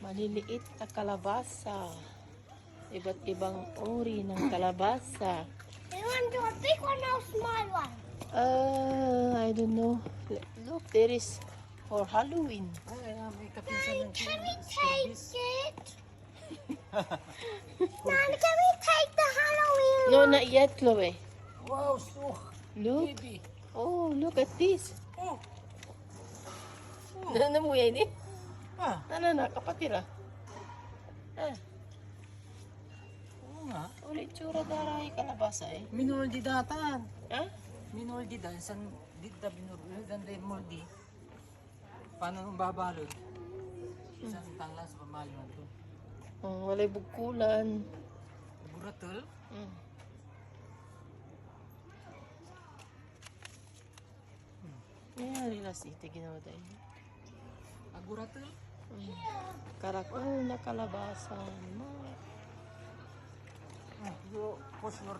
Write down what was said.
Maliliit na kalabasa. Iba't ibang uri ng kalabasa. You want to a big one or small one? I don't know. Look, there is for Halloween. May kapinsan ng Can we take it? Nan, can we take the Halloween No, one? not yet, Chloe. Wow, so Look. baby. Oh, look at this. Oh, Ano mo yan eh? ah, Ano na, kapatira? oo nga. Ulit tsura daray kalabasa eh. Minul di datan. Ha? Minul di dan, san di da minul dan de moldi. Paano nung babalot? Isang tanglas pamaluan to. Oh, walay bugkulan. Buratul. Mm. Mayari na si ginawa tayo. Aguratul. Karakol na kalabasa. Ah, yo for sure